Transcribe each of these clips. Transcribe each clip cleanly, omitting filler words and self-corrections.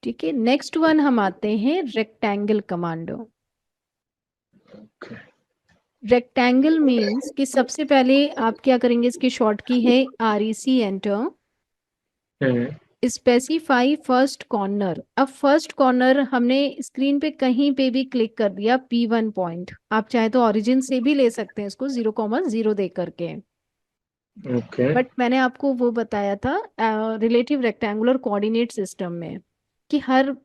ठीक है, next one हम आते हैं रेक्टेंगल कमांडो। रेक्टेंगल मीन्स कि सबसे पहले आप क्या करेंगे, इसकी शॉर्ट की है REC enter, specify first corner. अब फर्स्ट कॉर्नर हमने स्क्रीन पे कहीं पे भी क्लिक कर दिया P1 पॉइंट, आप चाहे तो ओरिजिन से भी ले सकते हैं इसको 0,0 दे करके। ओके। बट मैंने आपको वो बताया था रिलेटिव रेक्टेंगुलर कोऑर्डिनेट सिस्टम में कि हर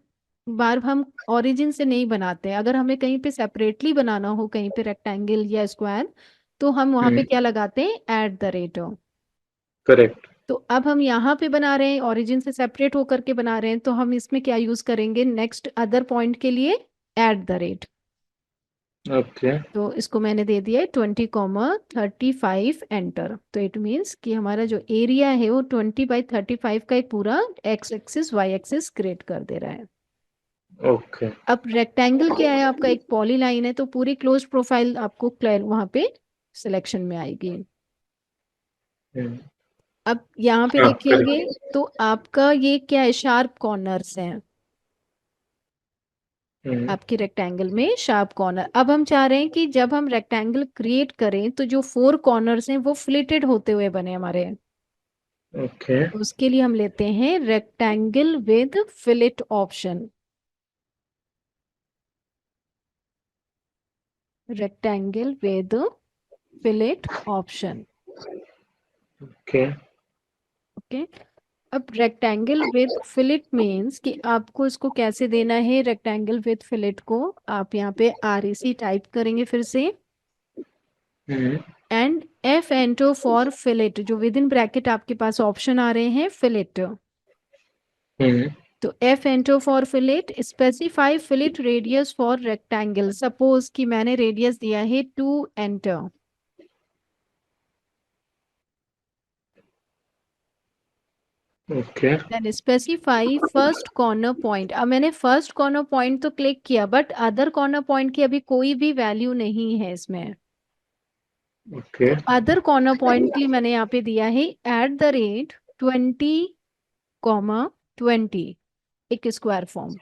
बार हम ओरिजिन से नहीं बनाते, अगर हमें कहीं पे सेपरेटली बनाना हो, कहीं पे रेक्टेंगल या स्क्वायर, तो हम वहां पे क्या लगाते हैं, @ करेक्ट। तो अब हम यहाँ पे बना रहे हैं, ओरिजिन से सेपरेट होकर के बना रहे हैं, तो हम इसमें क्या यूज करेंगे नेक्स्ट अदर पॉइंट के लिए, @ ओके। तो इसको मैंने दे दिया है 20,35 एंटर। तो इट मीन्स कि हमारा जो एरिया है वो 20/35 का एक पूरा X axis Y axis create कर दे रहा है। ओके। अब रेक्टेंगल क्या है, आपका एक पॉली लाइन है, तो पूरी क्लोज प्रोफाइल आपको क्लियर वहां पे सिलेक्शन में आएगी। अब यहाँ पे हाँ, देखेंगे करेक्ट। तो आपका ये क्या है, शार्प कॉर्नर्स हैं आपके रेक्टेंगल में, शार्प कॉर्नर। अब हम चाह रहे हैं कि जब हम रेक्टेंगल क्रिएट करें तो जो 4 कॉर्नर्स हैं वो फ्लिटेड होते हुए बने हमारे। ओके। तो उसके लिए हम लेते हैं rectangle with fillet option. Rectangle with fillet option. Okay. Okay. अब रेक्टेंगल विद फिलेट मीन्स कि आपको इसको कैसे देना है, रेक्टेंगल विद फिलेट को आप यहाँ पे REC टाइप करेंगे फिर से, and F enter for fillet, जो विद इन ब्रैकेट आपके पास ऑप्शन आ रहे हैं फिलेट। तो F enter for fillet, specify fillet radius for rectangle. Suppose कि मैंने रेडियस दिया है 2 enter. Okay. Then specify first corner point. अब मैंने फर्स्ट कॉर्नर पॉइंट तो क्लिक किया, बट अदर कॉर्नर पॉइंट की अभी कोई भी वैल्यू नहीं है इसमें। ओके। तो अदर कॉर्नर पॉइंट के लिए मैंने यहाँ पे दिया है @20,20, एक स्क्वायर फॉर्म।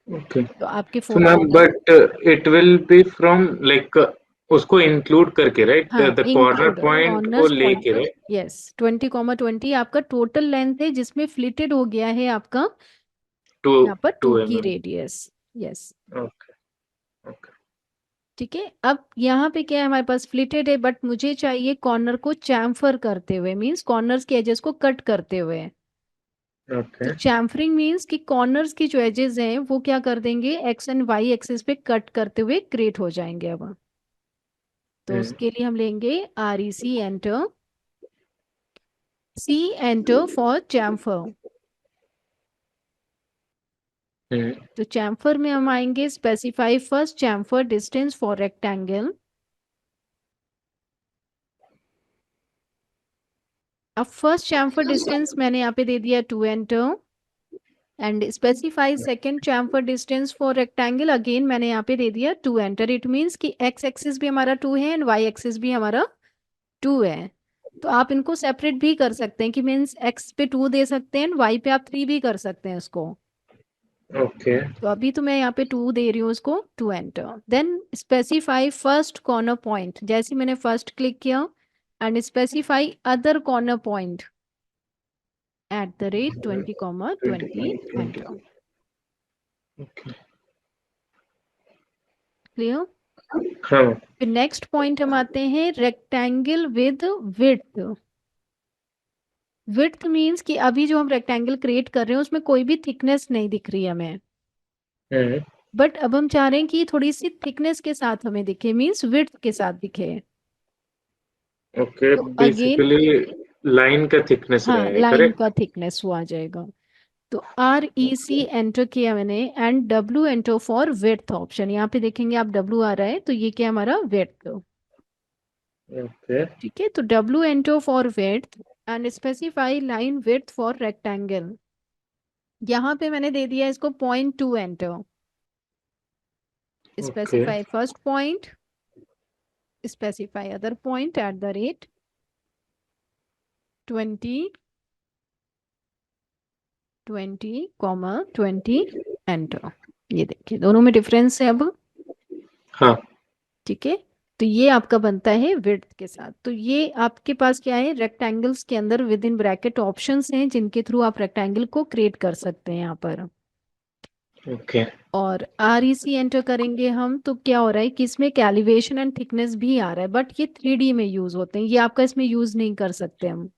ओके। तो आपके तो 4 ma'am corner, but it will be from like उसको इंक्लूड करके, राइट, हाँ द कॉर्नर इंक्लूड पॉइंट को कॉर्नर्स पॉइंट। लेके, राइट? यस, 20,20 आपका टोटल लेंथ है, जिसमें फ्लिटेड हो गया है आपका टू यहाँ पर 2 टू की mm। Radius. Yes. Okay. Okay. ठीक है, अब यहाँ पे क्या है, हमारे पास फ्लिटेड है, बट मुझे चाहिए कॉर्नर को चैम्फर करते हुए, मीन्स कॉर्नर्स के एजेस को कट करते हुए। तो ओके। चैम्फरिंग मीन्स कि कॉर्नर्स की जो एजेस हैं वो क्या कर देंगे, एक्स एंड वाई एक्सिस पे कट करते हुए क्रिएट हो जाएंगे। अब तो उसके लिए हम लेंगे REC enter, C enter for chamfer. तो चैम्फर में हम आएंगे specify first chamfer distance for rectangle. अब फर्स्ट चैम्फर डिस्टेंस मैंने यहाँ पे दे दिया 2 enter, and specify second chamfer distance for rectangle, again मैंने यहाँ पे दे दिया 2 एंटर। इट मीन्स कि एक्स एक्सिस भी हमारा 2 है एंड वाई एक्सिस भी हमारा 2 है। तो आप इनको सेपरेट भी कर सकते हैं कि मीन्स एक्स पे 2 दे सकते हैं, वाई पे आप 3 भी कर सकते हैं इसको। ओके। तो अभी तो मैं यहाँ पे 2 दे रही हूँ उसको, 2 enter. Then specify first corner point, जैसे मैंने फर्स्ट क्लिक किया, and specify other corner point @20,20 20. Enter. Okay. Clear. हाँ। फिर नेक्स्ट पॉइंट हम आते हैं rectangle with width. Width means कि अभी जो हम रेक्टेंगल क्रिएट कर रहे हैं उसमें कोई भी थिकनेस नहीं दिख रही है हमें, बट अब हम चाह रहे हैं कि थोड़ी सी थिकनेस के साथ हमें दिखे, मीन्स विड्थ के साथ दिखे। ओके। तो अगेन, बेसिकली लाइन का थिकनेस हाँ रहेगा, लाइन करेक्ट? का थिकनेस वो आ जाएगा। तो REC एंटर किया मैंने, and W enter for width option. यहाँ पे देखेंगे आप W आ रहा है, तो ये क्या हमारा विड्थ। ओके। ठीक है, तो W enter for width and specify line width for rectangle. यहाँ पे मैंने दे दिया इसको 0.2 enter. Okay. Specify first point, specify other point @20, 20, enter. ये देखिए दोनों में डिफरेंस है अब। हाँ ठीक है, तो ये आपका बनता है विड्थ के साथ। तो ये आपके पास क्या है, रेक्टेंगल्स के अंदर विद इन ब्रैकेट ऑप्शंस हैं जिनके थ्रू आप रेक्टेंगल को क्रिएट कर सकते हैं यहाँ पर। ओके और REC एंटर करेंगे हम तो क्या हो रहा है कि इसमें कैलिवेशन एंड थिकनेस भी आ रहा है, बट ये 3D में यूज होते हैं, ये आपका इसमें यूज नहीं कर सकते हम।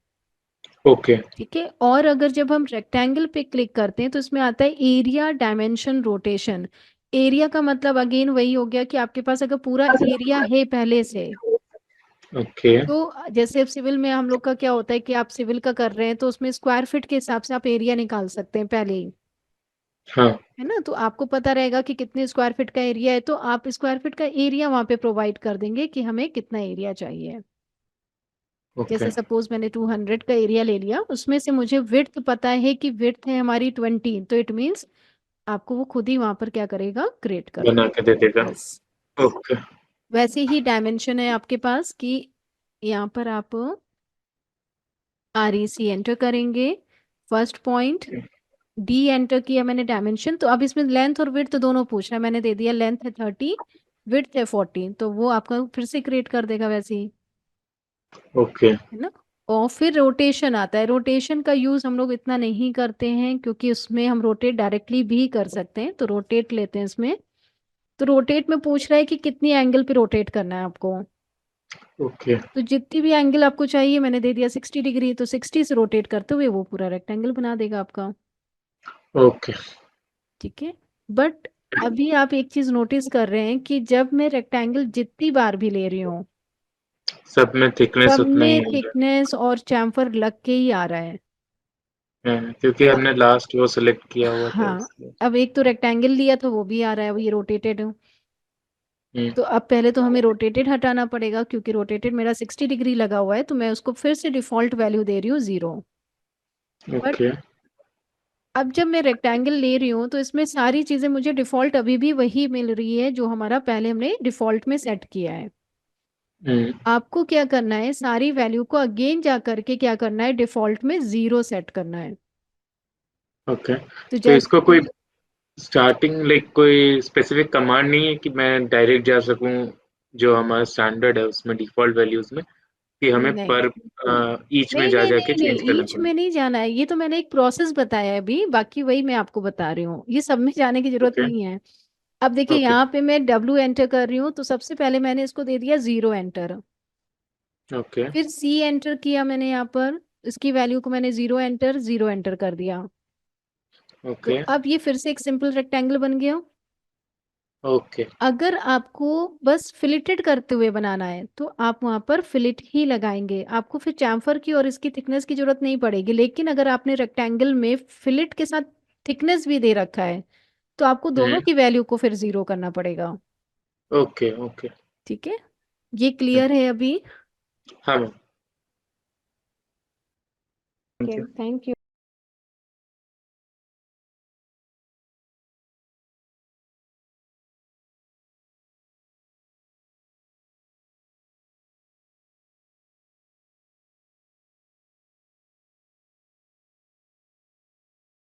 ओके ठीक है, और अगर जब हम रेक्टेंगल पे क्लिक करते हैं तो इसमें आता है एरिया डायमेंशन रोटेशन। एरिया का मतलब अगेन वही हो गया कि आपके पास अगर पूरा एरिया है पहले से, ओके तो जैसे अब सिविल में हम लोग का क्या होता है कि आप सिविल का कर रहे हैं तो उसमें स्क्वायर फीट के हिसाब से आप एरिया निकाल सकते हैं पहले ही, हाँ है ना। तो आपको पता रहेगा कि कितने स्क्वायर फीट का एरिया है, तो आप स्क्वायर फीट का एरिया वहां पे प्रोवाइड कर देंगे कि हमें कितना एरिया चाहिए। ओके जैसे सपोज मैंने 200 का एरिया ले लिया, उसमें से मुझे विड्थ पता है कि विड्थ है हमारी 20, तो इट मीन्स आपको वो खुद ही वहां पर क्या करेगा, क्रिएट कर बना के दे देगा। देगा। बस ओके वैसे ही डायमेंशन है आपके पास कि यहाँ पर आप REC एंटर करेंगे, फर्स्ट पॉइंट D एंटर किया मैंने डायमेंशन। तो अब इसमें लेंथ और विड्थ दोनों पूछ रहा है, मैंने दे दिया लेंथ है 30, विड्थ है 14, तो वो आपका फिर से क्रिएट कर देगा वैसे ही, ओके है ना। और फिर रोटेशन आता है। रोटेशन का यूज हम लोग इतना नहीं करते हैं क्योंकि उसमें हम रोटेट डायरेक्टली भी कर सकते हैं, तो रोटेट लेते हैं इसमें। तो रोटेट में पूछ रहा है कि कितनी एंगल पे रोटेट करना है आपको। ओके तो जितनी भी एंगल आपको चाहिए मैंने दे दिया 60 डिग्री, तो 60 से रोटेट करते हुए वो पूरा रेक्टेंगल बना देगा आपका। ओके ठीक है, बट अभी आप एक चीज नोटिस कर रहे हैं कि जब मैं रेक्टेंगल जितनी बार भी ले रही हूँ, सब में थिकनेस सब उतना ही में है। थिकनेस और चैम्फर लग के ही आ रहा है। क्योंकि हमने लास्ट वो सिलेक्ट किया हुआ था हाँ, इसलिए। अब एक तो रेक्टेंगल लिया था वो भी आ रहा है, वो ये रोटेटेड है। हम्म तो अब पहले तो हमें रोटेटेड हटाना पड़ेगा क्योंकि रोटेटेड मेरा 60 डिग्री लगा हुआ है, तो मैं उसको फिर से डिफॉल्ट वैल्यू दे रही हूँ 0। बट ओके अब जब मैं रेक्टेंगल ले रही हूँ तो इसमें सारी चीजें मुझे डिफॉल्ट अभी भी वही मिल रही है जो हमारा पहले हमने डिफॉल्ट में सेट किया है। हम्म आपको क्या करना है, सारी वैल्यू को अगेन जा करके क्या करना है, डिफॉल्ट में 0 सेट करना है। ओके। तो तो जैसे इसको कोई स्टार्टिंग लाइक कोई स्पेसिफिक कमांड नहीं है कि मैं डायरेक्ट जा सकूं जो हमारा स्टैंडर्ड है उसमें डिफॉल्ट वैल्यूज में, कि हमें नहीं पर ईच में नहीं जा नहीं जाके नहीं चेंज नहीं, करना ईच पड़े। में नहीं जाना है, ये तो मैंने एक प्रोसेस बताया है अभी, बाकी वही मैं आपको बता रही हूँ, ये सब में जाने की जरूरत ओके नहीं है। अब देखिए ओके यहाँ पे मैं W एंटर कर रही हूँ, तो सबसे पहले मैंने इसको दे दिया 0 एंटर। ओके फिर C एंटर किया मैंने यहाँ पर, इसकी वैल्यू को मैंने 0 एंटर कर दिया। तो ओके अब ये फिर से एक सिंपल रेक्टेंगल बन गया। ओके अगर आपको बस फिलेटेड करते हुए बनाना है तो आप वहां पर फिलेट ही लगाएंगे, आपको फिर चैम्फर की और इसकी थिकनेस की जरूरत नहीं पड़ेगी। लेकिन अगर आपने रेक्टेंगल में फिलेट के साथ थिकनेस भी दे रखा है तो आपको दोनों हम्म की वैल्यू को फिर 0 करना पड़ेगा। Okay okay. ठीक है, ये क्लियर है अभी। हाँ ma'am, thank okay, you. Thank you.